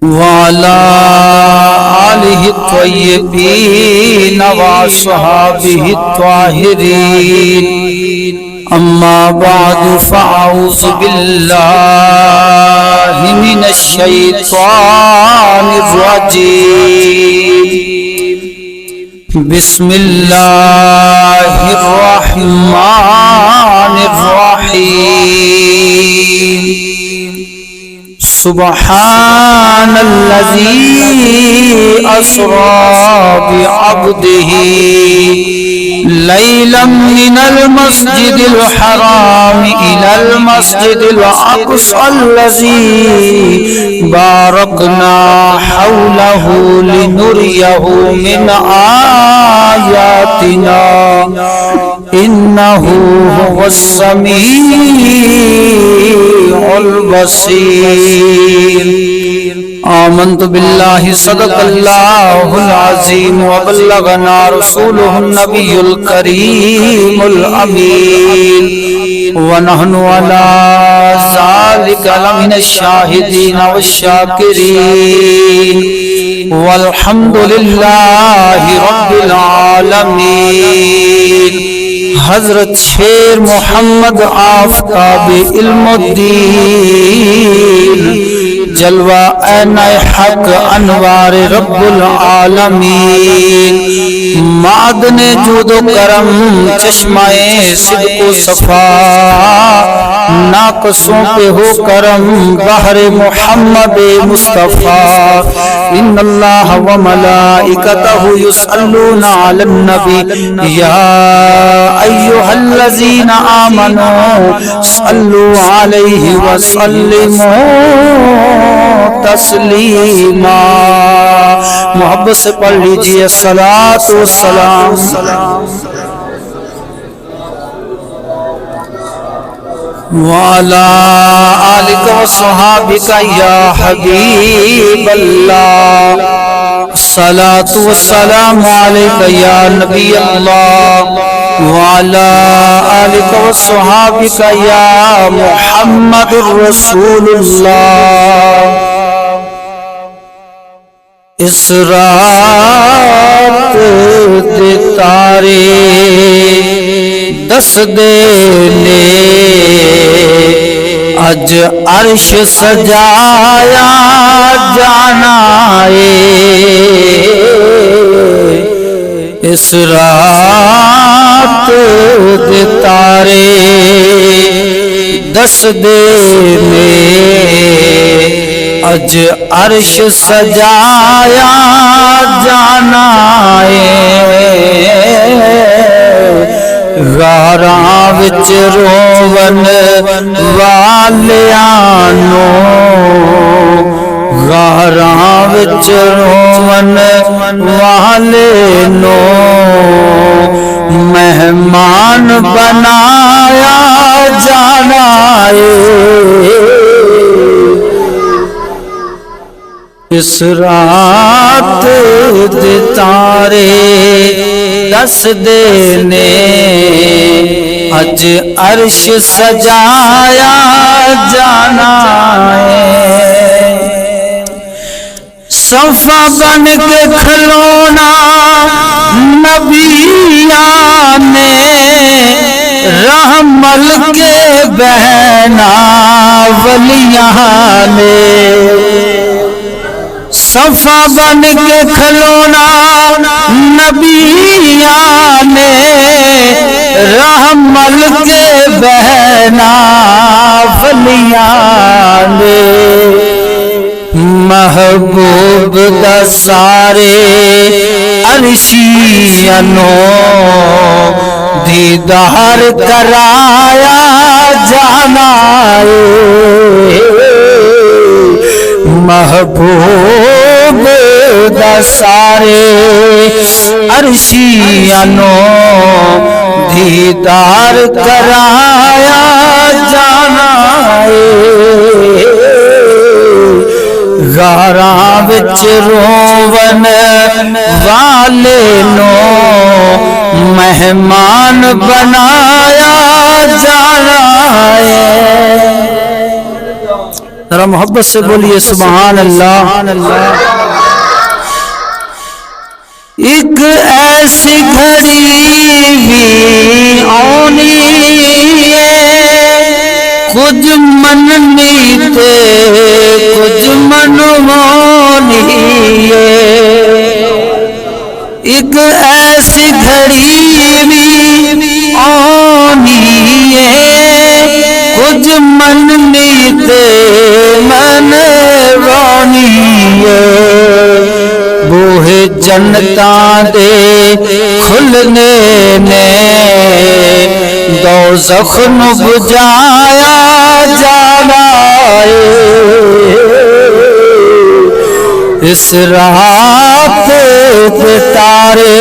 وعلى آله الطيبين وصحابه الطاهرين أما بعد فأعوذ بالله من الشيطان الرجيم بسم الله الرحمن الرحيم سبحان الذي أسرى بعبده ليلا من المسجد الحرام إلى المسجد الأقصى الذي باركنا حوله لنريه من آياتنا إنه هو السميع البصير آمنت بالله صدق الله العظيم وبلغنا رسوله النبي الكريم الأمين ونحن على ذلك لمن الشاهدين والشاكرين والحمد لله رب العالمين حضرت شیر محمد آفتاب علم الدین جلوہ عین حق انوار رب العالمین معدن جود و کرم چشمہ صدق و صفا ناقصوں پہ ہو کرم بحر محمد مصطفیٰ ان اللہ و ملائکتہ یصلون علی النبی یا ایہا الذین آمنوا صلوا علیہ وسلموا تسلیما محبت سے پڑھ لیجئے الصلاۃ والسلام وعلى آلك وصحابك يا حبيب الله الصلاة والسلام عليك يا نبي الله وعلى آلك وصحابك يا محمد رسول الله اس رات دے تارے دس دینے اج عرش سجایا جانا اس رات دے تارے دس دینے اج عرش سجایا جانا غاراں وچ روون والیاں غاراں وچ روون والے نو مہمان بنایا جانا اس رات دے تارے دس دینے اج عرش سجایا جانا صفا بن کے کھلونا نبیاں نے رحمل کے بہنا ولیاں نے صفا بن کے کھلونا نبیاں نے رحمل کے بہنا ولیاں نے محبوب دا سارے عرشیانوں دیدار کرایا جانا محبوب دا سارے عرشیانوں دیدار کرایا جانا غاراں وچ روون والے نو مہمان بنایا جانا ذرا محبت سے بولیے سبحان اللہ۔ ایک ایسی گھڑی بھی آنی ہے، کچھ مننی تے کچھ منوانی ہے۔ ایک ایسی گھڑی بھی آنی ہے، کچھ مننی تے منوانی ہے۔ بوہ جنتاں دے کھلنے نے دوزخ نو بجایا جانا ہے۔ اس راہ پہ تارے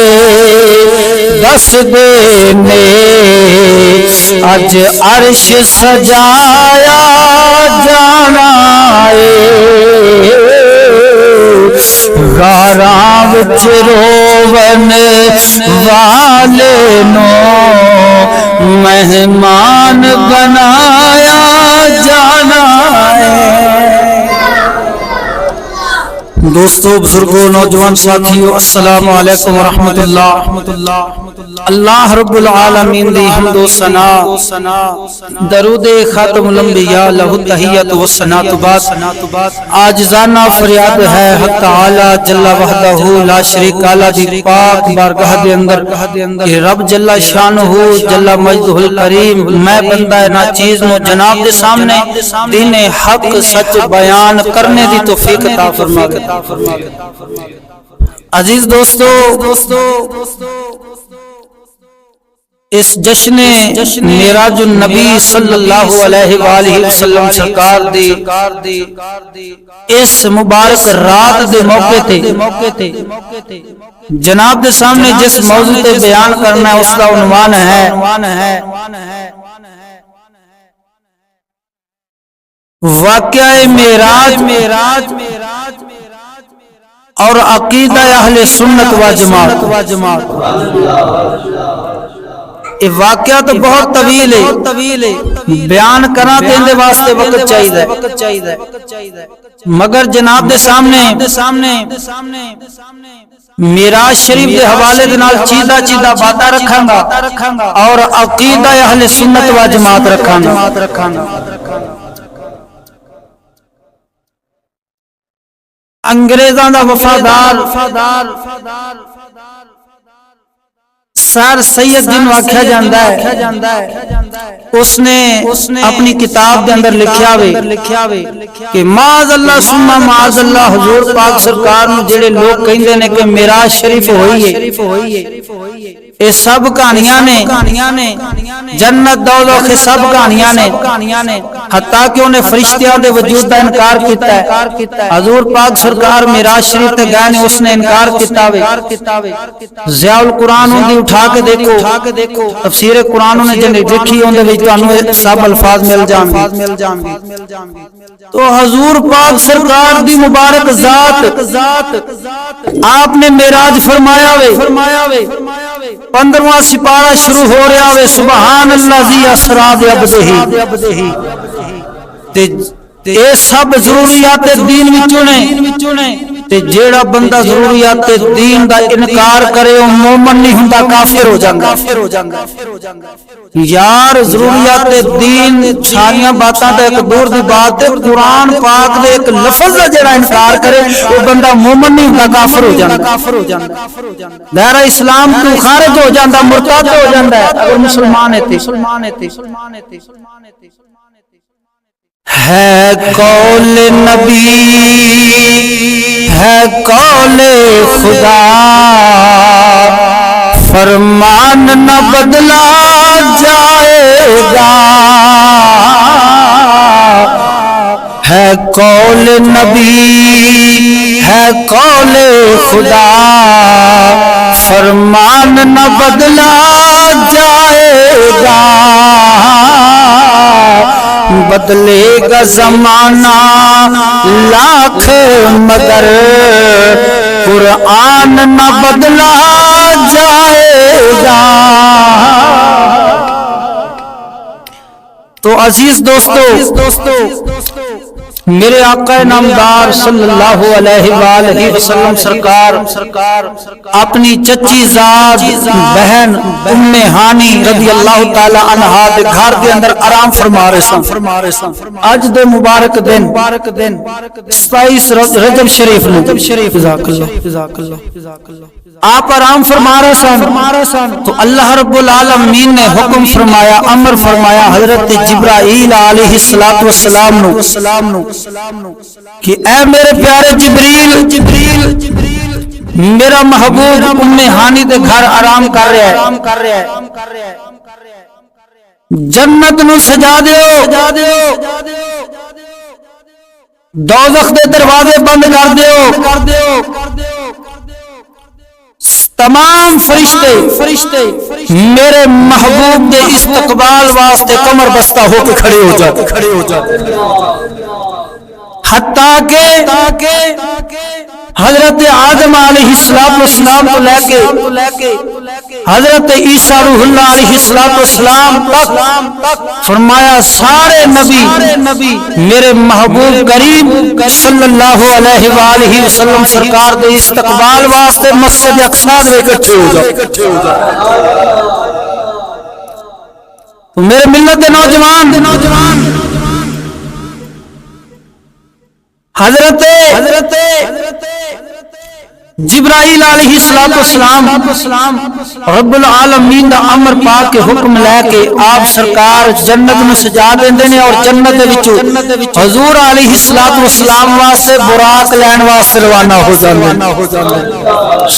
دس دینے اج عرش سجایا جانا ہے۔ غاراں وچ روون والے نو مہمان بنایا جانا ہے۔ دوستو، بزرگوں، نوجوان ساتھیو، السلام علیکم ورحمۃ اللہ۔ اللہ رب العالمین دی حمد و ثنا، درود خاتم الانبیاء لہ التحیۃ والثناء بعد عاجزانہ فریاد ہے حق تعالی جل وحدہ لا شریک لا دی پاک بارگاہ دے اندر کہ رب جل شانہ جل مجدہ الکریم میں بندہ ناچیز نو جناب دے سامنے دین حق سچ بیان کرنے دی توفیق عطا فرمائے۔ عزیز دوستو، اس جشن معراج النبی صلی اللہ علیہ وآلہ وسلم سرکار دی اس مبارک رات دے موقع تے جناب دے سامنے جس موضوع تے بیان کرنا ہے اس کا عنوان ہے واقعہ معراج اور عقیدہ اہل سنت و جماعت۔ یہ واقعہ تو بہت طویل ہے، بیان کرنا تے اندے واسطے وقت چاہیے، مگر جناب دے سامنے معراج شریف دے حوالے دے نال چیزاں باتاں رکھاں گا اور عقیدہ اہل سنت و جماعت رکھاں گا۔ انگریزاں دا وفادار سر سید جنوں آکھیا جاندا ہے، اس نے اپنی کتاب دے اندر لکھیا وے کہ معاذ اللہ ثم معاذ اللہ حضور پاک سرکار نو جڑے لوگ کہندے نے کہ معراج شریف ہوئی ہے، یہ سب کہانیاں نے، جنت دوزخ سب کہانیاں نے، حتیٰ کہ انہیں فرشتیاں دے وجود کا انکار کیتا ہے۔ حضور پاک سرکار معراج شریف تے گئے نے، اس نے انکار کیتا وے۔ ضیاء القرآن ان دی اٹھا کے دیکھو، تفسیر قرآن نے جن لکھی ان دے وچ تانوں سب الفاظ مل جان گے۔ تو حضور پاک سرکار دی مبارک ذات آپ نے معراج فرمایا وے، 15واں سپارہ شروع ہو رہا ہے، سبحان الذی اسریٰ بعبدہ، تے اے سب ضروریات دین وچوں نے، تے جیڑا بندہ ضروریات دین دا انکار کرے او مومن نہیں ہوندا، کافر ہو جاندا۔ یار ضروریات دین ساریاں باتاں تے ایک دور دی بات ہے، قرآن پاک دے ایک لفظ دا جڑا انکار کرے او بندہ مومن نہیں ہوندا، کافر ہو جاندا، دائرہ اسلام تو خارج ہو جاندا، مرتد ہو جاندا ہے اگر مسلمان ہے۔ ہے قول نبی ہے قول خدا، فرمان نہ بدلا جائے گا۔ ہے قول نبی ہے قول خدا، فرمان نہ بدلا جائے گا۔ بدلے گا زمانہ لاکھ مگر قرآن نہ بدلا جائے گا۔ تو عزیز دوستو، میرے آقا نامدار صلی اللہ علیہ وآلہ وسلم سرکار اپنی چچی زاد بہن ام ہانی رضی اللہ تعالی عنہا دے گھر دے اندر آرام فرما رہے سن. اج دے مبارک دن 27 رجب شریف نو جزاک اللہ آپ آرام فرما رہے سن تو اللہ رب العالمین نے حکم فرمایا، امر فرمایا حضرت جبرائیل علیہ السلام نو کہ اے میرے پیارے جبریل، میرا محبوب ام ہانی دے گھر آرام کر رہا ہے، جنت نو سجا دیو، دوزخ دے دروازے بند کر دیو، تمام فرشتے میرے محبوب دے استقبال واسطے کمر بستہ ہو کے کھڑے ہو جاتے، حتیٰ کہ حضرت آدم علیہ السلام کو لے کے حضرت عیسیٰ روح اللہ علیہ السلام تک فرمایا سارے نبی میرے محبوب کریم صلی اللہ علیہ وآلہ وسلم سرکار دے استقبال واسطے مسجد اقصی میں اکٹھے ہو جاؤ. تو میرے ملت دے نوجوان حضرت جبرائیل علیہ السلام رب العالمین دا امر پاک کے حکم لے کے آپ سرکار جنت میں سجا دیندے نے اور جنت دے وچوں حضور علیہ السلام واسطے براق لین واسطے روانہ ہو جاندے.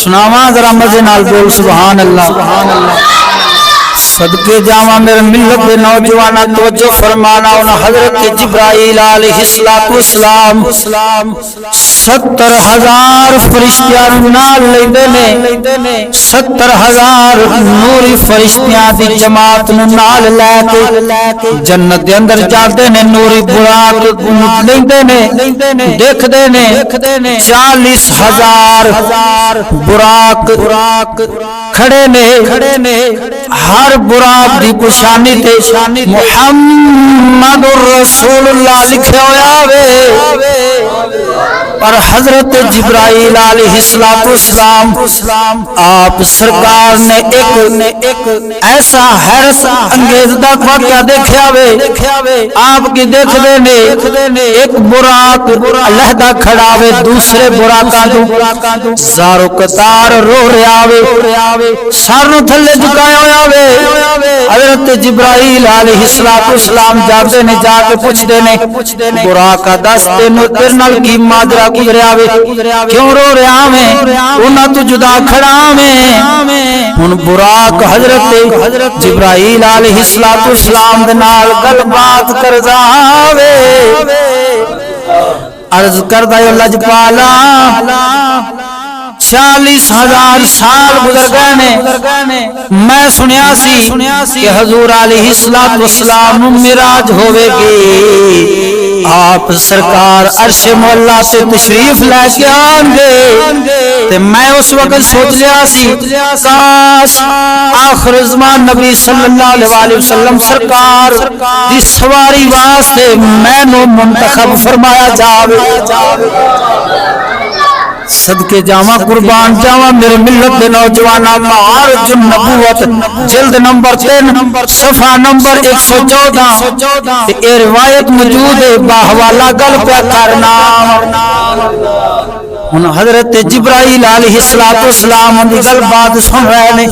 سناواں ذرا مزے نال بول سبحان اللہ. صدقے جاواں میرے ملت دے نوجوانا توجہ فرمانا انہاں حضرت جبرائیل علیہ السلام 70,000 فرشتیاں نال لیندے نے، 70,000 نوری فرشتیاں دی جماعت نال لے کے جنت دے اندر جاندے نے، نوری براق لیندے نے، دیکھدے نے 40,000 براق کھڑے نے، ہر براق دی پشانی تے محمد رسول اللہ لکھیا ہویا وے، اور حضرت جبرائیل علیہ السلام آپ سرکار نے ایک ایسا حیرت انگیز دا واقعہ دیکھیا وے. آپ کی دیکھدے نے ایک براق علیحدہ کھڑا وے دوسرے براقاں تو زارو قطار رو رہا وے، سر نو تھلے جھکایا ہویا وے. حضرت جبرائیل علیہ السلام جاتے نے، جا کے پوچھتے نے براقا دس تیرے نال کی ماجرا گزریا وے، کیوں رو رہا میں، انہاں تو جدا کھڑا میں. ہن براق حضرت جبرائیل علیہ السلام دے نال گل بات کردا وے، عرض کردا اے لجپالا 40,000 سال گزر گئے نے، میں سنیا سی کہ حضور علیہ السلام معراج ہوے گی، آپ سرکار عرش مولا سے تشریف لے کے آن گے. تے میں اس وقت سوچ لیا سی کاش آخر زمان نبی صلی اللہ علیہ وسلم سرکار دی سواری واسطے میں نو منتخب فرمایا جاوے. صدقے جاواں قربان جاواں میرے ملت دے نوجواناں، معارج النبوت جلد نمبر 3 صفحہ نمبر 114 تے اے روایت موجود ہے، باحوالہ گل پہ کرنا. ہن حضرت جبرائیل علیہ السلام دی گل بات سن رہے نے.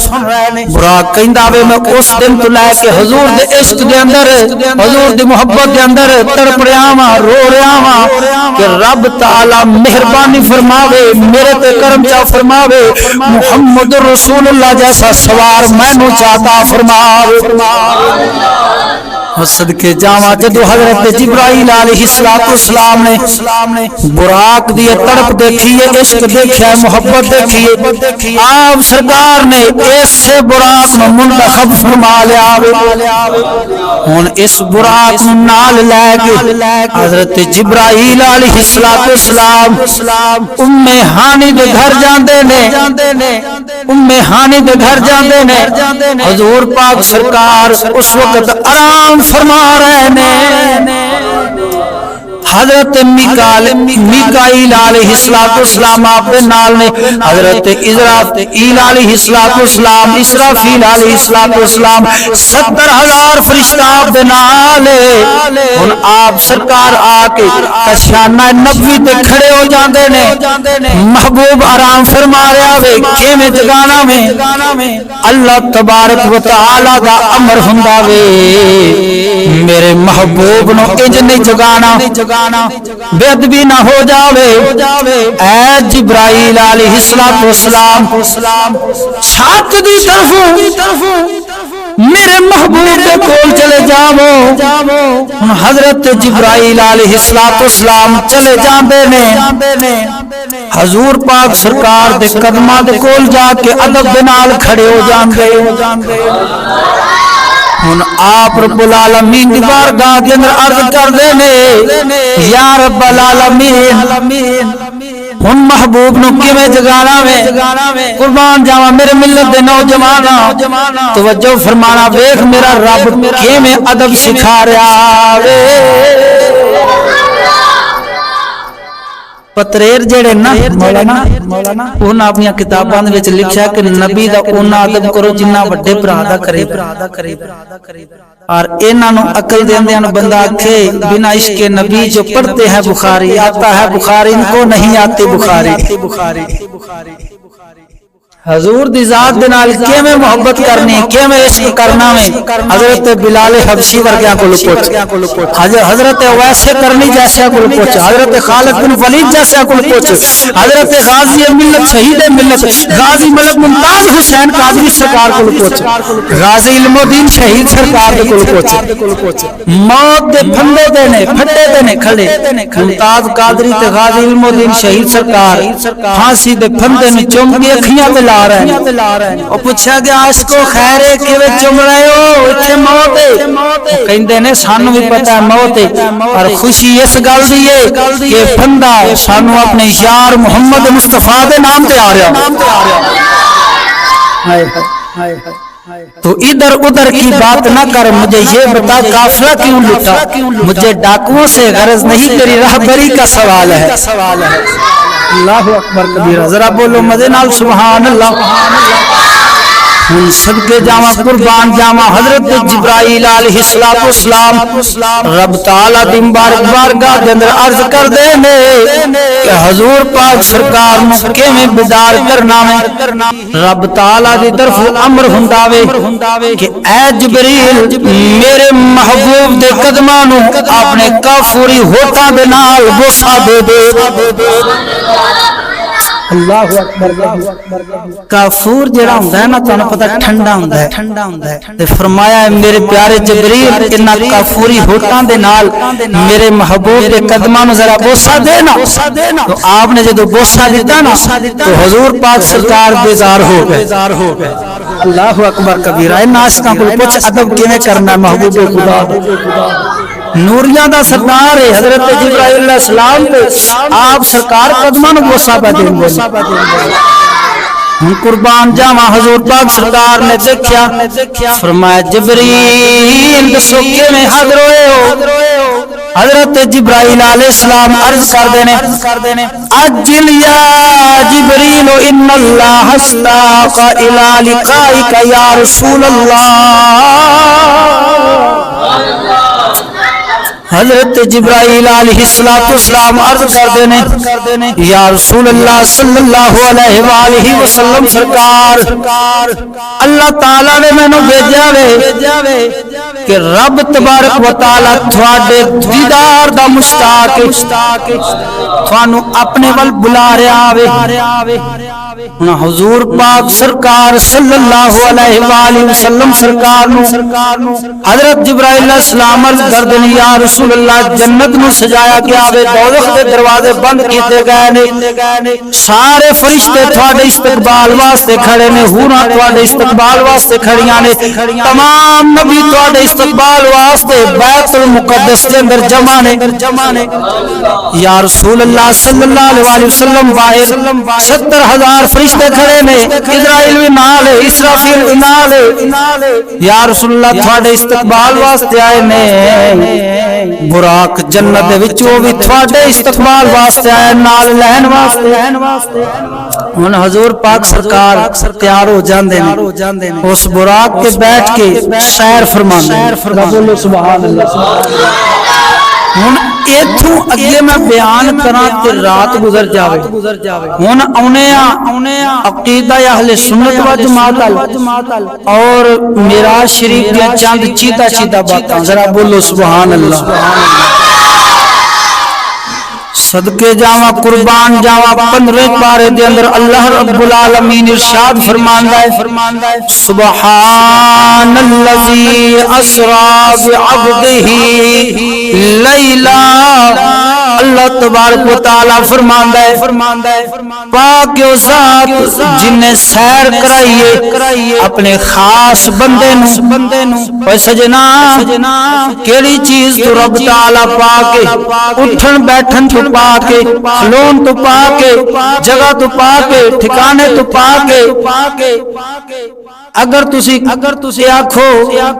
براق کہندا وے میں اس دن تو لے کے حضور دے عشق دے اندر، حضور دی محبت دے اندر تڑپ رہا ہاں، رو رہا ہاں کہ رب تعالی مہربانی فرماوے، میرے تے کرم چا فرماوے، محمد رسول اللہ جیسا سوار مینوں چاہتا فرماوے. صدقے جاواں جدو حضرت جبرائیل علیہ السلام نے براق دی تڑپ دیکھی ہے، عشق دیکھا ہے، محبت دیکھی ہے، آپ سرکار نے اس براق نو منتخب فرما لیا. ہن اس براق نو نال لے کے حضرت جبرائیل علیہ السلام ام ہانی دے گھر جاندے نے، ام ہانی دے گھر جاندے نے. حضور پاک سرکار اس وقت آرام فرما رہے نے. حضرت میکائیل علیہ السلام آپ دے نال نے، حضرت اسرافیل علیہ السلام، اسرافیل علیہ السلام، 70,000 فرشتہ آپ دے نال نے۔ ہن آپ سرکار آ کے کشانہ نبوی تے کھڑے ہو جاندے نے، محبوب آرام فرما رہا وے، کیویں جگانا میں اللہ تبارک و تعالی دا امر ہوندا وے، میرے محبوب نو انج نہیں جگانا بے ادبی نہ ہو جاوے۔ اے جبرائیل علیہ السلام چھت دی طرفوں میرے محبوب دے کول چلے جاؤ۔ حضرت جبرائیل علیہ السلام چلے جاندے نے، حضور پاک سرکار دے قدماں دے کول جا کے ادب دے نال کھڑے ہو جاندے۔ ہن آپ رب العالمین دی بارگاہ دے اندر عرض کردے نے، یا رب العالمین ہن محبوب نو کیویں جگانا وے؟ قربان جاواں میرے ملت دے نوجواناں، توجہ فرمانا، ویکھ میرا رب کیویں ادب سکھا رہا وے۔ پتریر جڑے نا مولانا انہاں اپنی کتاباں دے وچ لکھیا کہ نبی دا اوناں ادب کرو جنہ وڈے بھرا دا کرے، اور انہاں نو عقل دیندیاں نو بندہ آکھے بنا عشق نبی جو پڑھتے ہیں بخاری، آتا ہے بخاری ان کو نہیں آتی بخاری۔ حضور دی ذات دے نال کیویں محبت کرنی، کیویں عشق کرنا میں حضرت بلال حبشی ورگیاں کول پوچھ، حضرت اویس کرنی جیسے کول پوچھ، حضرت خالد بن ولید جیسے کول پوچھ، حضرت غازی ملت شہید ملت غازی ملک ممتاز حسین قادری سرکار کول پوچھ، غازی علم الدین شہید سرکار دے کول پوچھ۔ موت دے پھندے دے نے پھٹے دے نے کھڑے ممتاز قادری تے غازی علم الدین شہید سرکار پھانسی دے پھندے نوں چوم کے اکھیاں تے لا رہے ہیں۔ اور پوچھا گیا اس کو خیر ہے کیویں چم رہے ہو، اتنے موت ہے؟ کہندے نے سانو بھی پتہ ہے موت ہے، اور خوشی اس گل دی ہے کہ بندہ سانو اپنے یار محمد مصطفیٰ دے نام تے آ رہا۔ تو ادھر ادھر کی بات نہ کر، مجھے یہ بتا قافلہ کیوں لٹا؟ مجھے ڈاکوؤں سے غرض نہیں، تیری راہبری کا سوال ہے۔ اللہ اکبر کبیرہ، ذرا بولو مزے نال سبحان اللہ۔ صدقے جاواں قربان جاواں حضرت جبرائیل علیہ السلام رب تعالی دی مبارک بارگاہ دے اندر عرض کر دے نے کہ حضور پاک سرکار نو کیویں بیدار کرنا ہے۔ رب تعالی دی طرف امر ہوندا وے کہ اے جبریل میرے محبوب دے قدماں نو اپنے کافوری ہوٹاں دے نال بوسا دے دے۔ اللہ اکبر۔ کافور جڑا ہوندا ہے نا تانوں پتہ ٹھنڈا ہوندا ہے، تے فرمایا ہے میرے پیارے جبریل انہاں کافوری ہوٹاں دے نال میرے محبوب دے قدماں نوں ذرا بوسا دینا۔ تو آپ نے جدوں بوسا دیتا نا تو حضور پاک سرکار بیزار ہو گئے۔ اللہ اکبر کبیرہ۔ ان عاشقاں کول پوچھ ادب کیویں کرنا ہے محبوب خدا نوریاں دا سردار ہے حضرت جبرائیل علیہ السلام تے آپ سرکار قدماں نوں بوسا پا دین گے۔ ہن قربان جاواں حضور پاک سرکار نے دیکھیا، فرمایا جبریل دسو کیویں حاضر ہوئے ہو؟ حضرت جبرائیل علیہ السلام عرض کر دینے، اجل یا جبریل ان اللہ اشتاق الی لقائک یا رسول اللہ۔ حضرت جبرائیل علیہ السلام عرض کر دینے، یا رسول اللہ صلی اللہ علیہ وآلہ وسلم سرکار اللہ تعالیٰ نے میں نو بھیجا وے کہ رب تبارک و تعالیٰ تھوڑے دیدار دا مشتاق تھوانو اپنے ول بلا رہا وے۔ حضور پاک سرکار صلی اللہ علیہ وآلہ وسلم سرکار نو حضرت جبرائیل علیہ السلام عرض کر دینے، یا رسول اللہ جنت نو سجایا گیا وے، دوزخ دے دروازے بند کیتے گئے نے، سارے فرشتے تھوڑے استقبال واسطے کھڑے نے، حوراں تھوڑے استقبال واسطے کھڑیاں نے، تمام نبی تھوڑے استقبال واسطے بیت المقدس دے اندر جمع نے۔ یا رسول اللہ صلی اللہ علیہ وسلم باہر 70,000 فرشتے کھڑے نے، اسرائیل بھی نال ہے، اسرافیل بھی نال ہے۔ یا رسول اللہ تھوڑے استقبال واسطے آئے نے، براق جنت دے وچ او وی تواڈے استقبال واسطے آیا نال لین واسطے ہن حضور پاک سرکار تیار ہو جاندے نے اس براق کے بیٹھ کے سیر فرماندے بولو سبحان اللہ ہن ایتھوں اگے میں بیان کراں تے رات گزر جاوے ہن اونے عقیدہ اہل سنت و جماعت اور معراج شریف دے چند چیدہ باتاں ذرا بولو سبحان اللہ صدقے جاواں قربان جاواں 15 پارے دے اندر اللہ رب العالمین ارشاد فرماندا ہے سبحان الذی اسری بعبدہ لیلا اللہ تبارک و تعالی فرماندا ہے پاک و ذات جن نے سیر کرائیے اپنے خاص بندے نو اے سجنا کیڑی چیز تو رب تعالی پا کے اٹھن بیٹھن تو پا کے کھلون تو پا کے جگہ تو پا کے ٹھکانے تو پا کے اگر تسی آکھو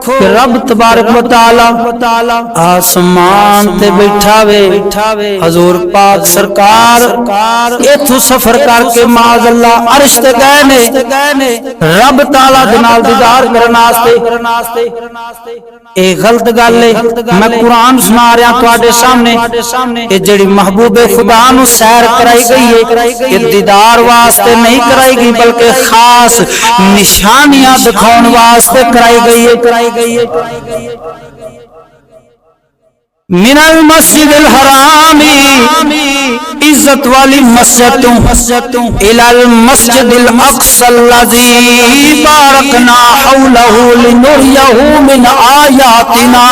کہ رب تبارک و تعالی آسمان تے بیٹھاوے حضور پاک سرکار ایتھوں سفر کر کے معاذ اللہ عرش تے گئے نے رب تعالی دے نال دیدار کرن واسطے اے غلط گل ہے میں قرآن سنا رہا تواڈے سامنے اے جڑی محبوب خدا نو سیر کرائی گئی ہے یہ دیدار واسطے نہیں کرائی گئی بلکہ خاص نشانیاں دکھاؤن واسطے کرائی گئی ہے من المسجد الحرام عزت والی مسجد تو الى المسجد الاقصى الذي باركنا حوله لنريه من آیاتنا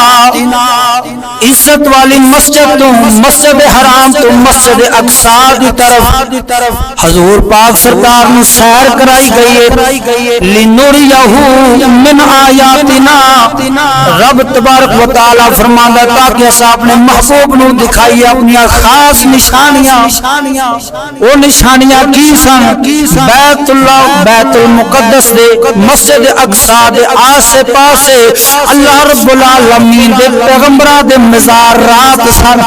عزت والی مسجد تو مسجد حرام تو مسجد اقصی دی طرف حضور پاک سرکار نو سیر کرائی گئی ہے لنريه من آیاتنا رب تبارک و تعالی فرماندا تاکہ اس اپنے محبوب نو دکھائی اپنی خاص نشانیاں وہ نشانیاں کی سن بیت اللہ بیت المقدس دے مسجد اقصی دے آسے پاسے اللہ رب العالمین دے پیغمبراں دے مزارات سن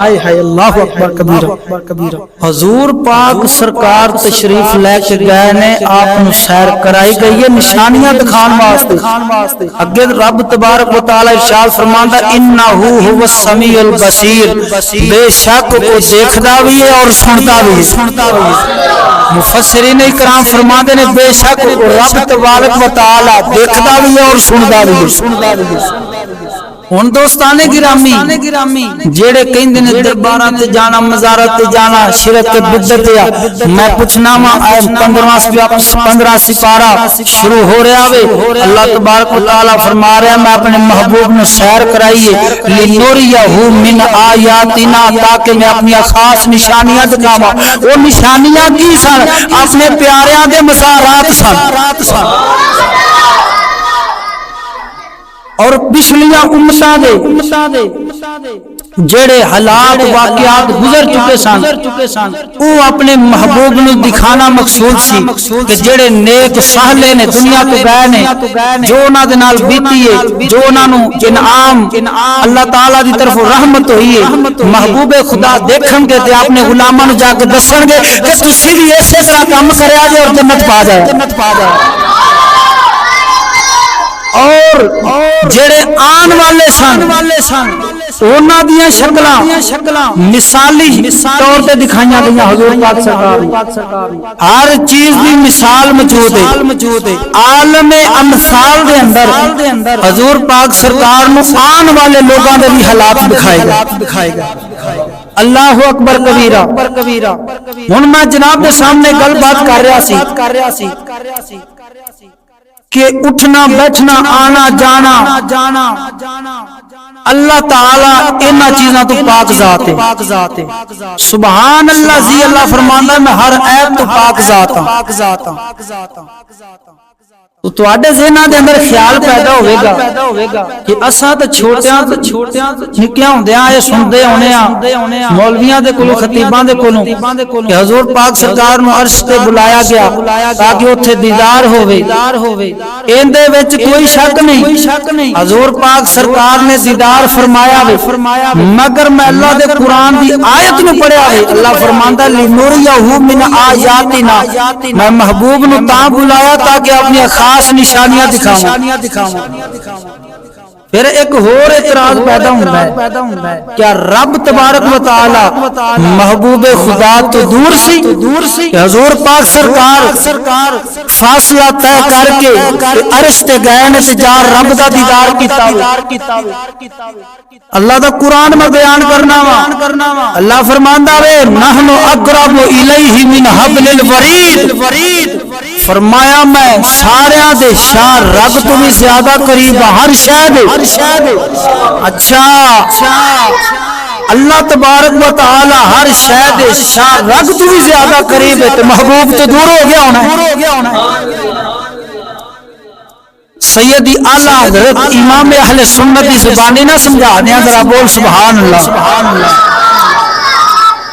ہائے ہائے اللہ اکبر کبیرہ حضور پاک سرکار تشریف لے کے گئے نے آپ نو سیر کرائی گئی ہے نشانیاں دکھان واسطے اگے رب تبارک و تعالی ارشاد فرماندا انہ هو السمیع البصیر بے شک وہ دیکھدا بھی ہے اور سنتا بھی ہے مفسرین کرام فرماندے نے بے شک رب تبارک و تعالی دیکھدا بھی ہے اور سنتا بھی ہے ہن دوستان گرامی جڑے کہندے نے درباراں تے جانا مزارات تے جانا شرک تے بدعت ہے میں پوچھنا وا 15 سپارہ شروع ہو رہا وے اللہ تبارک و تعالی فرما رہا میں اپنے محبوب نو سیر کرائیے لنوریہ من آیاتنا تاکہ میں اپنی خاص نشانیاں دکھاواں وہ نشانیاں کی سن اپنے پیاریاں دے مزارات سن اور پچھلیاں امتاں دے جڑے حالات واقعات گزر چکے سن وہ اپنے محبوب نو دکھانا مقصود سی کہ جڑے نیک صالح نے دنیا تو گئے نے جو انہاں دے نال بیتی ہے جو انہاں نو انعام اللہ تعالی دی طرف رحمت ہوئی ہے محبوب خدا دیکھن گے تے اپنے غلاماں نو جا کے دسن گے کہ تسی بھی اسی طرح کام کریا جے اور جنت پا جائے اور جڑے آن والے سن انہاں دیاں شکلاں مثالی طور تے دکھائیاں گئیاں حضور پاک سرکار ہر چیز دی مثال موجود ہے عالم امثال دے اندر حضور پاک سرکار نو آن والے لوگاں دے بھی حالات دکھائے گا اللہ اکبر کبیرہ ہن میں جناب دے سامنے گل بات کر رہا سی کہ اٹھنا بیٹھنا آنا جانا اللہ تعالی انہاں چیزاں تو پاک ذات ہے سبحان اللہ زی اللہ فرماندا ہے میں ہر عیب تو پاک ذات ہوں تو تواڈے ذہناں دے اندر خیال پیدا ہوئے گا کہ اساں تے چھوٹیاں نکیاں ہوندیاں اے سندے ہونے آ مولویاں دے کولوں خطیباں دے کولوں کہ حضور پاک سرکار نو عرش تے بلایا گیا تاکہ اوتھے دیدار ہووے این دے وچ کوئی شک نہیں حضور پاک سرکار نے دیدار فرمایا وے مگر میں اللہ دے قرآن دی آیت نو پڑھیا وے اللہ فرماندا لنوریہ من آیاتنا میں محبوب نو تاں بلایا تاکہ اپنی خاص نشانیاں دکھاواں پھر ایک اور اعتراض پیدا ہوتا ہے کیا رب تبارک و تعالی محبوب خدا تو دور سی کہ حضور پاک سرکار فاصلہ طے کر کے عرش تے گئے نے تے جا رب دا دیدار کیتا اللہ دا قرآن میں بیان کرنا وا اللہ فرماندا وے نحن اقرب الیہ من حبل الورید فرمایا میں سارے دے شاہ رب تو بھی زیادہ قریب ہر شے دے اچھا اللہ تبارک و تعالی ہر شے دے شاہ رب تو بھی زیادہ قریب ہے تے محبوب تو دور ہو گیا ہونا سیدی اعلیٰ حضرت امام اہل سنت کی زبانی نہ سمجھا دیا ذرا بول سبحان اللہ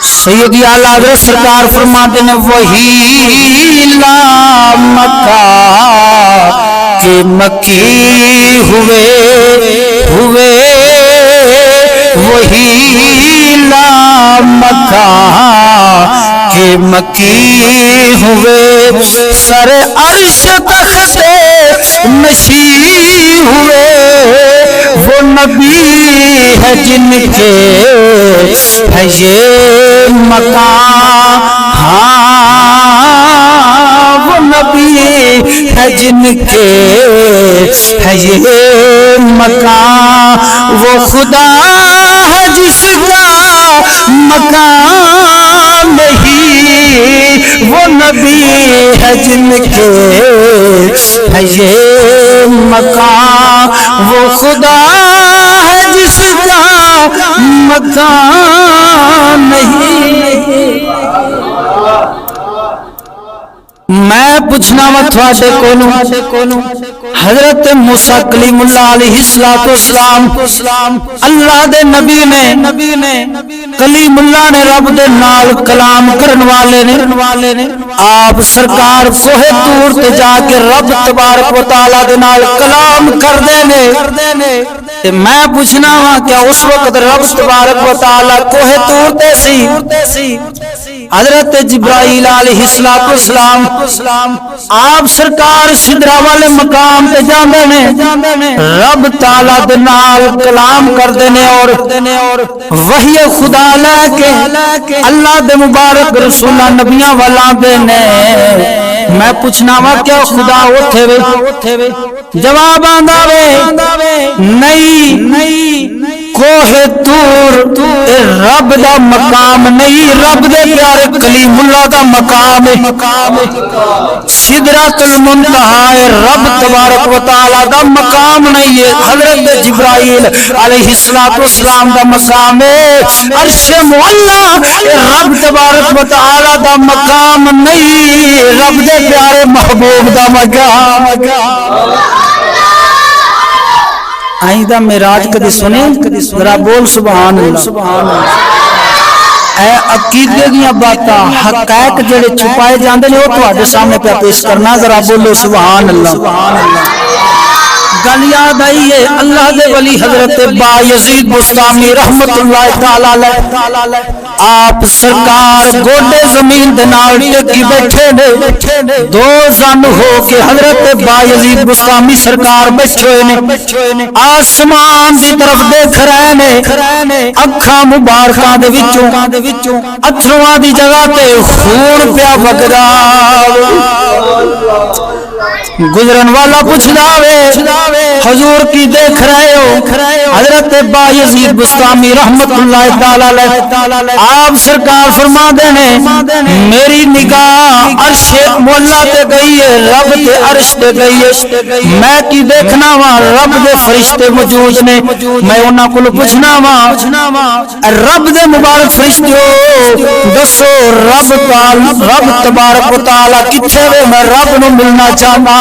سیدی اعلیٰ حضرت سرکار فرماتے ہیں وہی لا مکہ کہ مکی ہوئے وہی لا مکہ کہ مکی ہوئے سر عرش تخت نشی ہوئے وہ نبی ہے جن کے ہے یہ مکان وہ نبی ہے جن کے ہے یہ مکان وہ خدا ہے جس کا مکان نہیں وہ نبی ہے جن کے ہے یہ مکان وہ خدا ہے جس کا مکان نہیں میں پوچھنا وا تھوڑے کولوں حضرت موسیٰ کلیم اللہ علیہ السلام اللہ دے نبی نے کلیم اللہ نے رب دے نال کلام کرن والے نے آپ سرکار کوہ طور تے جا کے رب تبارک و تعالی دے نال کلام کردے نے تے میں پوچھنا وا کیا اس وقت رب تبارک و تعالی کوہ طور تے سی حضرت جبرائیل علیہ السلام آپ سرکار سدرا والے مقام تے جاندے نے رب تعالی دے نال کلام کردے نے اور وحی خدا لے کے اللہ دے مبارک رسولاں نبیاں والا دے نے میں پوچھنا وا کیا خدا اوتھے وے جواب آندا وے نہیں کوہ طور رب دا مقام نہیں رب دے پیارے کلیم اللہ دا مقام ہے سدرۃ المنتہا رب تبارک و تعالی دا مقام نہیں ہے حضرت جبرائیل علیہ السلام دا مقام ہے عرش معلا رب تبارک و تعالی دا مقام نہیں رب دے پیارے محبوب دا مقام آئندہ معراج کدی سنے ذرا بول سبحان اللہ اے عقیدے دیاں باتاں حقائق جڑے چھپائے جاندے نے او تواڈے سامنے پہ پیش کرنا ذرا بولو سبحان اللہ گل یاد آئی ہے اللہ دے ولی حضرت بایزید بستامی رحمت اللہ تعالی علیہ آپ سرکار گوڈے زمین دے نال ٹکی بیٹھے نے دو زن ہو کے حضرت بایزید بستامی سرکار بیٹھے نے آسمان دی طرف دیکھ رہے نے اکھاں مبارکاں دے وچوں اتھرواں دی جگہ تے خون پیا وگدا گزرن والا پوچھدا وے حضور کی دیکھ رہے ہو حضرت بایزید بستامی رحمت اللہ تعالی علیہ آپ سرکار فرما دے نے میری نگاہ عرش مولا تے گئی ہے رب تے عرش تے گئی ہے میں کی دیکھنا وا رب دے فرشتے موجود نے میں انہاں کول پوچھنا وا رب دے مبارک فرشتو دسو رب تبارک و تعالی کتھے وے میں رب نو ملنا چاہنا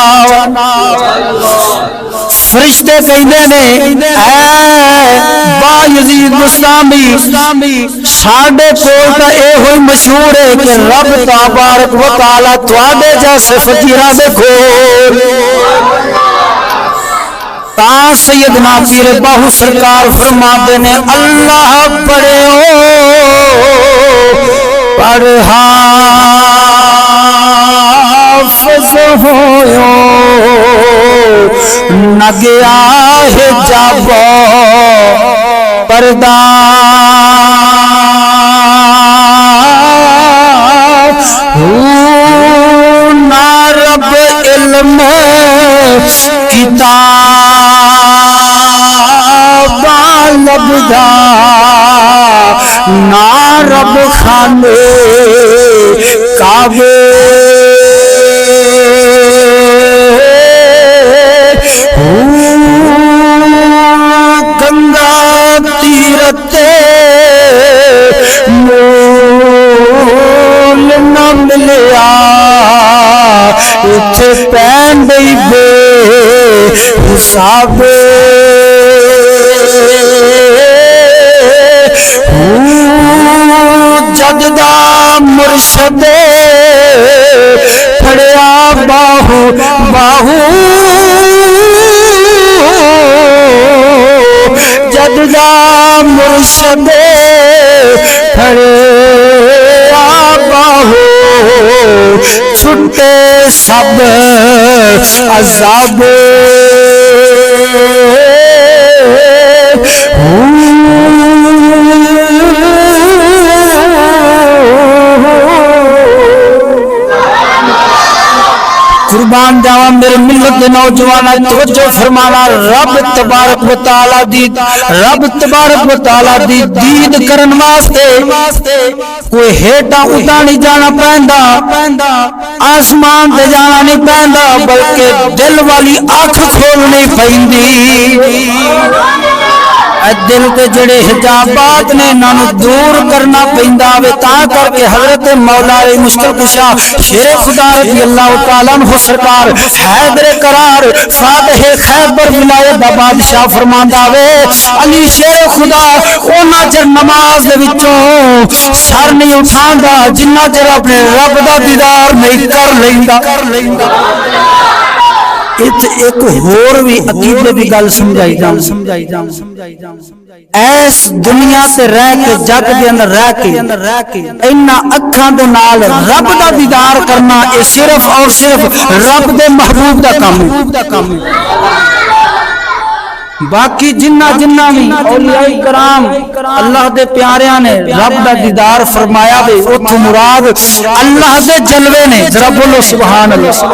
فرشتے کہندے نے اے با یزید بستامی ساڈے کول تا اے ہوئی مشہور ہے کہ رب تبارک و تعالی تواڈے جیسے فقیراں دے کول تا سیدنا پیر باہو سرکار فرماتے نے اللہ پڑھو پڑھا حافظ ہویو نہ گیا حجاب پردہ نہ رب علم کتاب لبدا نہ رب خانے کعبے گنگا تیرتے مول نہ ملیا اتھے پین گئی بے حساب جددا مرشد پھڑیا باہو جددا مرشد پھڑیا باہو چھٹے سب عذاب قربان جاواں میرے ملت دے نوجواناں توجہ فرمانا رب تبارک و تعالی دی دید کرن واسطے کوئی ہیٹا اُڑا نہیں جانا پیندا آسمان تے جانا نہیں پیندا بلکہ دل والی آنکھ کھولنی پیندی دل کے جڑے حجابات نے انہاں دور کرنا پیندا وے تاں کر کے حضرت مولا مشکل کشا شیر خدا رضی اللہ تعالی عنہ سرکار حیدر قرار فاتح خیبر ولایت دا بادشاہ فرماندا وے علی شیر خدا اونا چر نماز دے وچوں سر نہیں اٹھاندا جنہ چر اپنے رب دا دیدار نہیں کر لیندا ایک ہور بھی عقیدے دی گل سمجھائی جاؤں ایس دنیا تے رہ کے جگ دے اندر رہ کے انہاں اکھاں دے نال رب دا دیدار کرنا اے صرف اور صرف رب دے محبوب دا کام ہے باقی جنہ بھی اولیاء کرام اللہ دے پیاریاں نے رب دا دیدار فرمایا وے اوتھے مراد اللہ دے جلوے نے ذرا بولو سبحان اللہ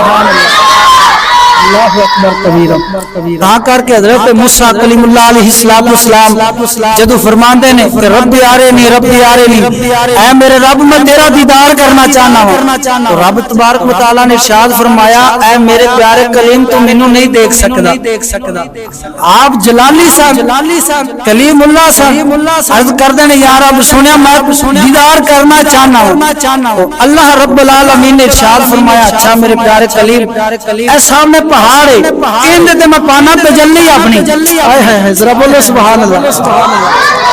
اللہ اکبر کبیرہ کہاں کر کے حضرت موسیٰ کلیم اللہ علیہ السلام جدو فرماندے نے کہ رب آرینی اے میرے رب میں تیرا دیدار کرنا چاہنا ہوں تو رب تبارک و تعالیٰ نے ارشاد فرمایا اے میرے پیارے کلیم تو مینوں نہیں دیکھ سکدا آپ جلالی صاحب کلیم اللہ صاحب عرض کر دینے یا رب سنیا میں دیدار کرنا چاہنا ہوں اللہ رب العالمین نے ارشاد فرمایا اچھا میرے پیارے کلیم اے سامنے پہاڑ ہے اندے تے میں پانا تجلی اپنی آئے ہے ذرا بولو سبحان اللہ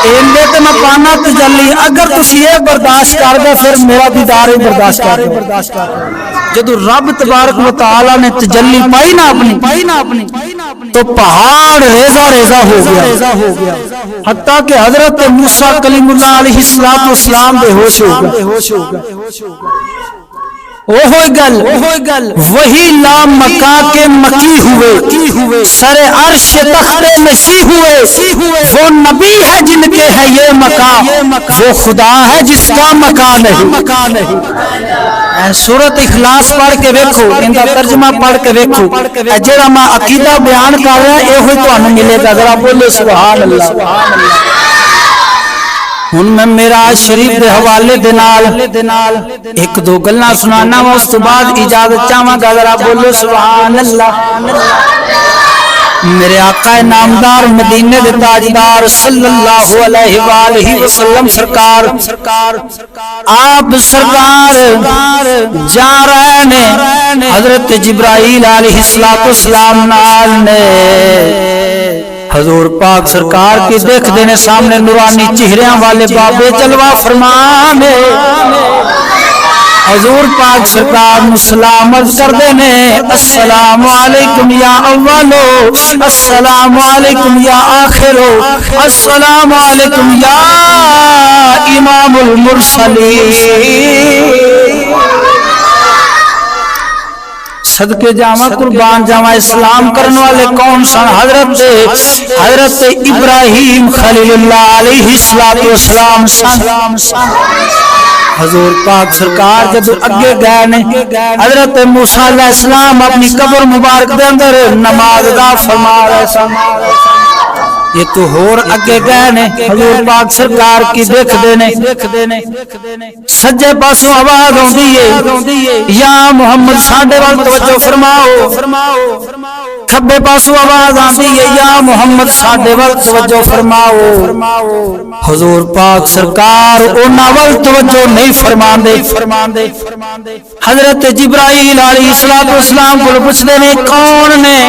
اندے تے میں پانا تجلی اگر تسی یہ برداشت کر گئے پھر میرا دیدار ہی برداشت کر جدو رب تبارک و تعالی نے تجلی پائی نا اپنی تو پہاڑ ریزہ ہو گیا حتیٰ کہ حضرت موسیٰ کلیم اللہ علیہ السلام بے ہوش ہو گئے وہی لا مکا کے مکی ہوئے سر عرش تخت نشی ہوئے وہ نبی ہے جن کے ہے یہ مکان وہ خدا ہے جس کا مکان نہیں سورت اخلاص پڑھ کے ویکھو ان کا ترجمہ پڑھ کے ویکھو جڑا میں عقیدہ بیان کر رہا ہے یہ ہوئی تو ہمیں ملے گا ذرا بولے سبحان اللہ ہن میں معراج شریف دے حوالے دے نال ایک دو گلاں سنانا وا، اس تو بعد اجازت چاہواں گا، ذرا بولو سبحان اللہ۔ میرے آقا نامدار مدینے دے تاجدار صلی اللہ علیہ وآلہ وسلم سرکار آپ سرکار جا رہے نے حضرت جبرائیل علیہ السلام نال نے حضور پاک سرکار کی دیکھ دینے سامنے نورانی چہریاں والے بابے جلوہ فرمانے، حضور پاک سرکار سلام عرض کر دینے، السلام علیکم یا اولو، السلام علیکم یا آخرو، السلام علیکم یا امام المرسلین۔ صدقے جاواں قربان جاواں، اسلام کرنے والے کون سن؟ حضرت ابراہیم خلیل اللہ علیہ السلام سن۔ حضور پاک سرکار جب اگے گئے نے، حضرت موسیٰ علیہ السلام اپنی قبر مبارک دے اندر نماز ادا فرما رہے سن، یہ تو ہور اگے گئے نے، حضور پاک سرکار کی دیکھ دینے سجے پاسوں آواز ہوندی ہے، یا محمد ساڈے وال توجہ فرماؤ، کھبے پاسوں آواز آتی ہے، یا محمد ساڈے وال توجہ فرماؤ۔ حضور پاک سرکار انہاں وال توجہ نہیں فرماندے، حضرت جبرائیل علیہ السلام کو پوچھدے نے کون نے؟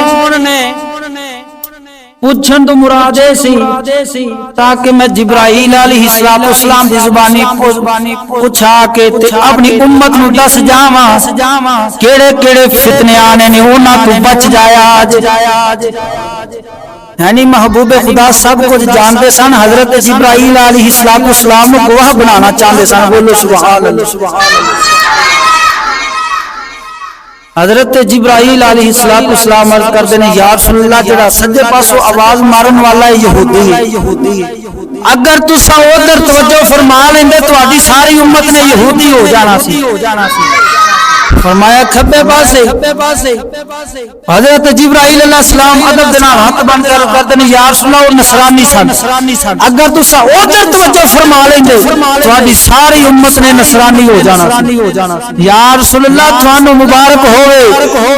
پوچھن تو مراد سی تاکہ میں جبرائیل علیہ السلام دی زبانی پوچھا کے اپنی امت نو دس جاواں کیڑے کیڑے فتنے آنے نے انہاں تو بچ جایا۔ یعنی محبوب خدا سب کچھ جانتے سن، حضرت جبرائیل علیہ السلام کو گواہ بنانا چاہتے سن، بولو سبحان اللہ۔ حضرت جبرائیل علیہ السلام عرض کر دینے، یا رسول اللہ جڑا سجے پاسو آواز مارن والا یہودی ہے، اگر تسا ادھر توجہ فرما لیندے تہاڈی ساری امت نے یہودی ہو جانا سی۔ فرمایا کھبے پاسے، حضرت جبرائیل علیہ السلام ادب دے نال ہاتھ بن کر دینے، یا رسول اللہ نصرانی سن، اگر تسا ادھر توجہ فرما لیندے تہاڈی ساری امت نے نصرانی ہو جانا سی۔ یا رسول اللہ تھانو مبارک ہوئے،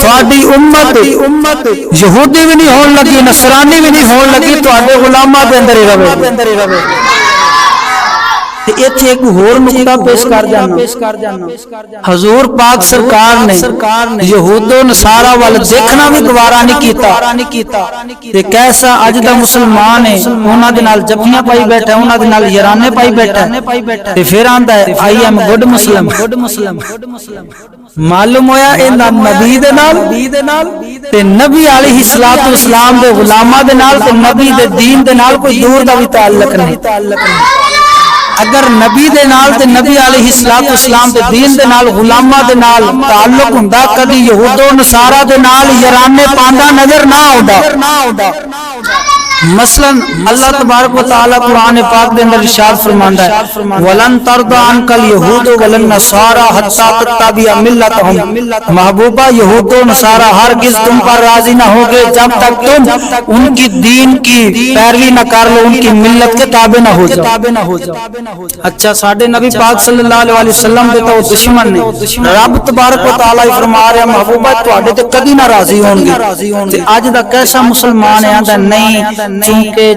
تہاڈی امت یہودی بھی نہیں ہون لگی، نصرانی بھی نہیں ہون لگی، تہاڈے غلاماں دے اندر ہی رہے۔ ایتھے ایک اور نقطہ پیش کر جانا، حضور پاک سرکار نے یہود و نصارا وال دیکھنا بھی گوارا نہیں کیتا، تے کیسا اج دا مسلمان ہے انہاں دے نال جفیاں پائی بیٹھا ہے، انہاں دے نال یارانے پائی بیٹھا ہے، تے پھر آندا ہے آئی ایم گڈ مسلم۔ معلوم ہویا ایندا نبی دے نال تے نبی علیہ السلام دے غلاماں دے نال تے نبی دے دین دے نال کوئی دور دا بھی تعلق نہیں۔ اگر نبی دے نال تے نبی علیہ السلام دے دین دے نال غلاماں دے نال تعلق ہوندا، کدی یہود و نصارا دے نال یارانے پاندا نظر نہ آوندا۔ مثلا اللہ تبارک و تعالی قرآن پاک دے اندر ارشاد فرماندا ہے، ولن ترضى عنك اليهود ولا النصارى حتى تتبع ملتهم، محبوبہ یہود و نصارا ہرگز تم پر راضی نہ ہوگے جب تک تم ان کی دین کی پیروی نہ کر لو، ان کی ملت کے تابع نہ ہو جاؤ۔ اچھا ساڈے نبی پاک صلی اللہ علیہ وسلم دے تو دشمن نے، رب تبارک و تعالی فرما رہا محبوبہ تواڈے تے کدی نہ راضی ہون گے، تے اج دا کیسا مسلمان ہے آندا نہیں،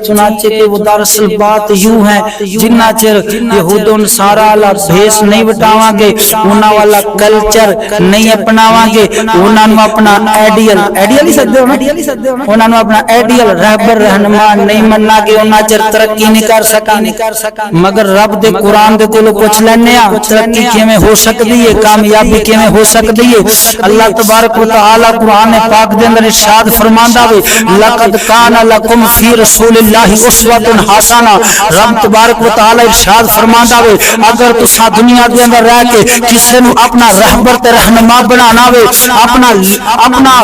چنانچہ کہ وہ دراصل بات یوں ہے، جنہ چر یہود و نصارا والا بھیس نہیں وٹاواں گے، انہاں والا کلچر نہیں اپناواں گے، انہاں نوں اپنا آئیڈیل ہی سدے ہونا، انہاں نوں اپنا آئیڈیل رہبر رہنما نہیں مننا گے، انہاں چر ترقی نہیں کر سکاں۔ مگر رب دے قرآن دے کولوں پوچھ لینے آ ترقی کیویں ہو سکدی ہے، کامیابی کیویں ہو سکدی ہے؟ اللہ تبارک و تعالی قرآن پاک دے اندر ارشاد فرماندا ہے، لقد کان لکم فی رسول اللہ اسوۃ حسنہ، رب تبارک و تعالی ارشاد فرماندا ہے اگر تساں دنیا دے اندر رہ کے کسے نو اپنا رہبر تے رہنما بنانا وے، اپنا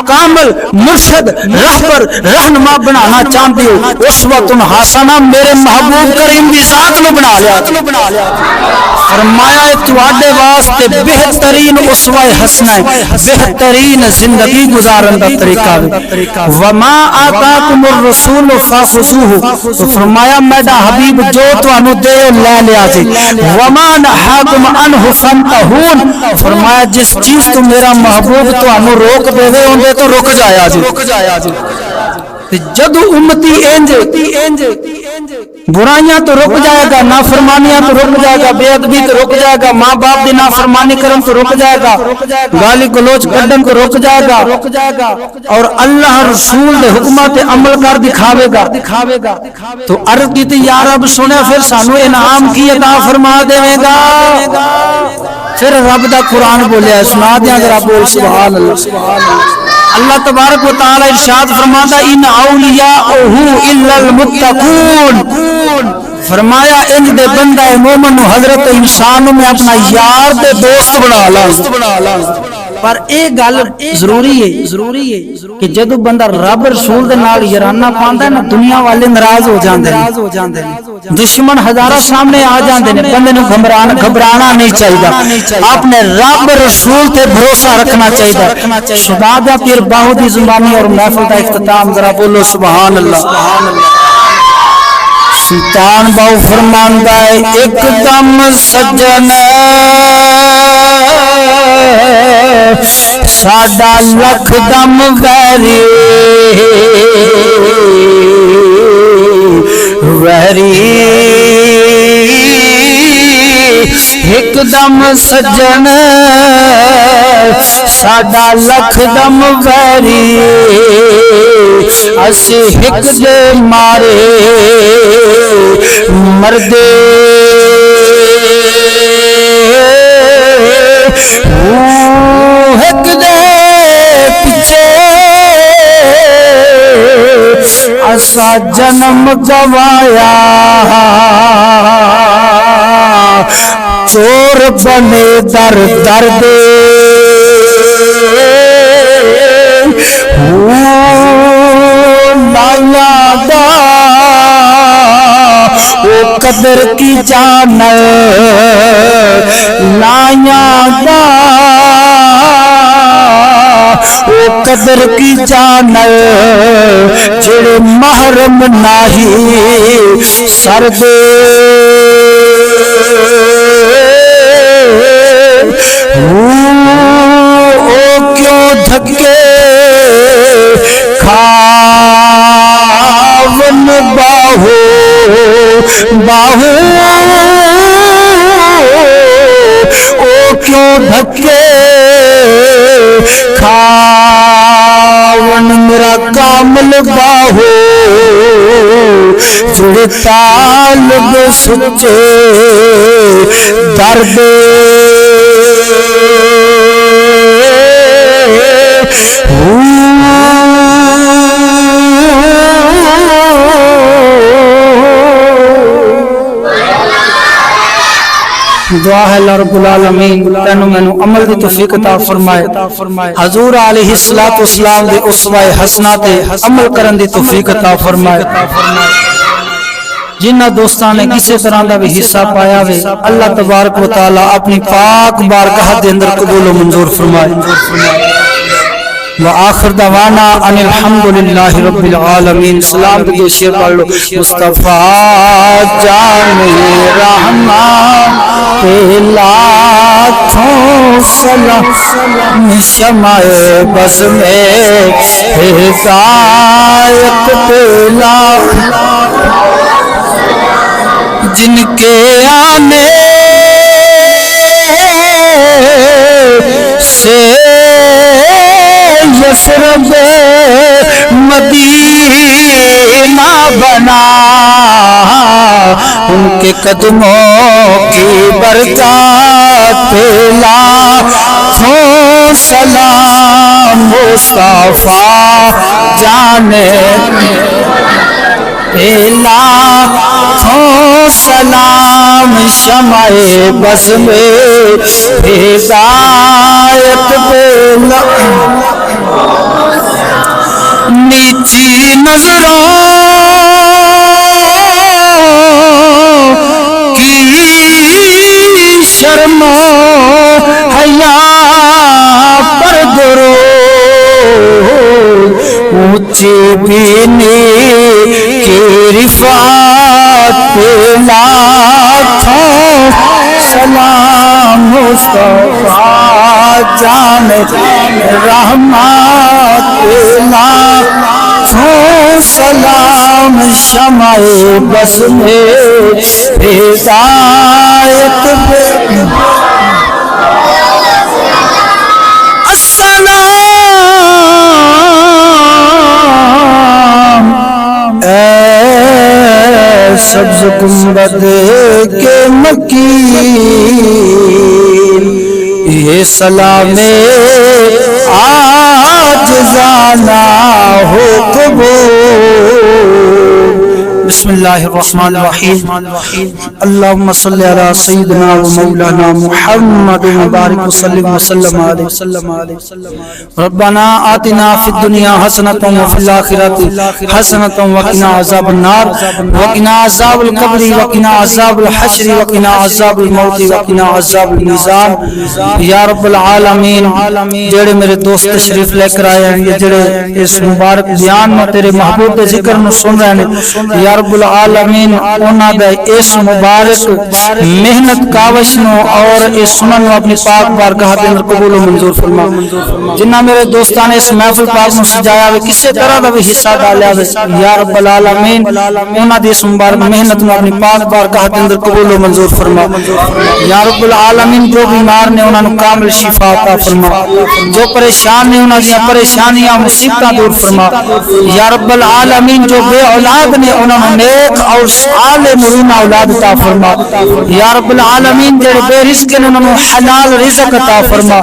کامل مرشد رہبر رہنما بنانا چاہتے ہو، اسوۃ حسنہ میرے محبوب کریم دی ذات نو بنا لیا۔ فرمایا ہے تواڈے واسطے بہترین اسوہ حسنہ ہے، بہترین زندگی گزارن دا طریقہ ہے۔ وما آتاکم الرسول الرسول فخذوه، تو فرمایا میرا حبیب جو تانوں دے لے لیا جی، وما نہاکم عنہ فانتہون، فرمایا جس چیز تو میرا محبوب تانوں روک دے اندے تو رک جایا جی۔ جدو امتی انج برائیاں تو رک جائے گا، نافرمانیاں تو رک جائے گا، بے ادبی تو رک جائے گا، ماں باپ دی نافرمانی کرن تو رک جائے گا، گالی گلوچ کڈن تو رک جائے گا، اور اللہ رسول دے حکمات عمل کر دکھاوے گا۔ تو عرض کی تھی یا رب سنے پھر سانو انعام کی عطا فرما دے گا؟ پھر رب دا قرآن بولیا، سنا دیا ذرا بول سبحان اللہ۔ اللہ تبارک و تعالی ارشاد فرماتا ان اولیاءہ الا المتقون، فرمایا ان دے بندہ مومن حضرت انسان میں اپنا یار تے دوست بنا لا۔ پر ایک گل ضروری ہے کہ جدو بندہ رب رسول دے نال یارانہ پاندا ہے نا، دنیا والے ناراض ہو جاندے ہیں، دشمن ہزارہ سامنے آ جاندے ہیں، بندے نو گھبرانا نہیں چاہیے، اپنے رب رسول تے بھروسہ رکھنا چاہیے۔ خدا دا پیر باہو دی زبانی اور محفل دا اختتام ذرا بولو سبحان اللہ۔ سلطان باہو فرماندا ہے ایک دم سجن ساڈا لکھ دم ویری ایک دم سجن ساڈا لکھ دم ویری، اسی ایک دے مارے مردے، ایک دے پیچھے اسا جنم گوایا، چور بنے در در دے، لایا دا او قدر کی جان، لایا دا او قدر کی جان، جڑے محرم ناہی سر دے، کیوں دھکے کھاون باہو باہو، او کیوں دھکے کھاون میرا کامل باہو، جڑے طالب سچے درد دعا ہے اللہ رب العالمین تینو مینو عمل دی توفیق عطا فرمائے، حضور علیہ الصلوۃ والسلام دے اسوہ حسنہ تے عمل کرن دی توفیق عطا فرمائے۔ جنہ دوستاں نے کسی طرح دا بھی حصہ پایا وے اللہ تبارک و تعالی اپنی پاک بارگاہ دے اندر قبول و منظور فرمائے۔ وآخر دعوانا ان الحمدللہ رب العالمین۔ سلام دے شیر پڑھ لو۔ مصطفیٰ جان رحمان پہ لاکھوں سلام، شمع بز میں ہدایت پہ لاکھ، جن کے آنے سے یثرب مدینہ بنا، ان کے قدموں کی برکات پہ لاکھوں سلام، مصطفیٰ جانے لاکھوں سلام، شمع بز میں ہدایت پہ نیچی نظروں کی شرم و حیا پر درود، اونچی بینی مصطفیٰ جان رحمت لاکھوں سلام شمع بس میں ہدایت السلام اے سبز گنبد کے مکین یہ سلام عاجزانہ ہو قبول بسم اللہ الرحمن الرحیم اللہم صلی علی سیدنا و مولانا محمد مبارک وسلم علیہ ربنا آتنا فی الدنیا حسنۃ وفی الآخرۃ حسنۃ وقنا عذاب النار وقنا عذاب القبر وقنا عذاب الحشر وقنا عذاب الموت وقنا عذاب المیزان یا رب العالمین جڑے میرے دوست تشریف لے کر آئے ہیں یہ جڑے اس مبارک بیان میں تیرے محبوب کے ذکر نو سن رہے ہیں یا رب العالمین انہاں دے اس مبارک محنت کاوش نو اور اس سنن نو اپنی پاک بارگاہ دے اندر قبول و منظور فرما جنہ میرے دوستاں نے اس محفل پاک نو سجایا ہوئے کسے طرح دا بھی حصہ ڈالیا ہوئے یا رب العالمین انہاں دی اس مبارک محنت نو اپنی پاک بارگاہ دے اندر قبول و منظور فرما یا رب العالمین جو بیمار نے انہاں نو کامل شفا عطا فرما جو پریشان نے انہاں دی پریشانیاں مصیبتاں دور فرما یا رب العالمین جو بے اولاد نے انہاں نو نیک اور صالح مرین اولاد عطا فرما یا رب العالمین جڑے بے رزق نے انہاں نو حلال رزق عطا فرما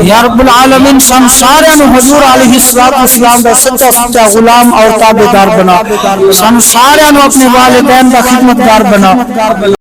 یا رب العالمین سن سارے نو حضور علیہ الصلوۃ والسلام دا سچا غلام اور تابعدار بنا سن سارے نو اپنے والدین دا خدمتگار بنا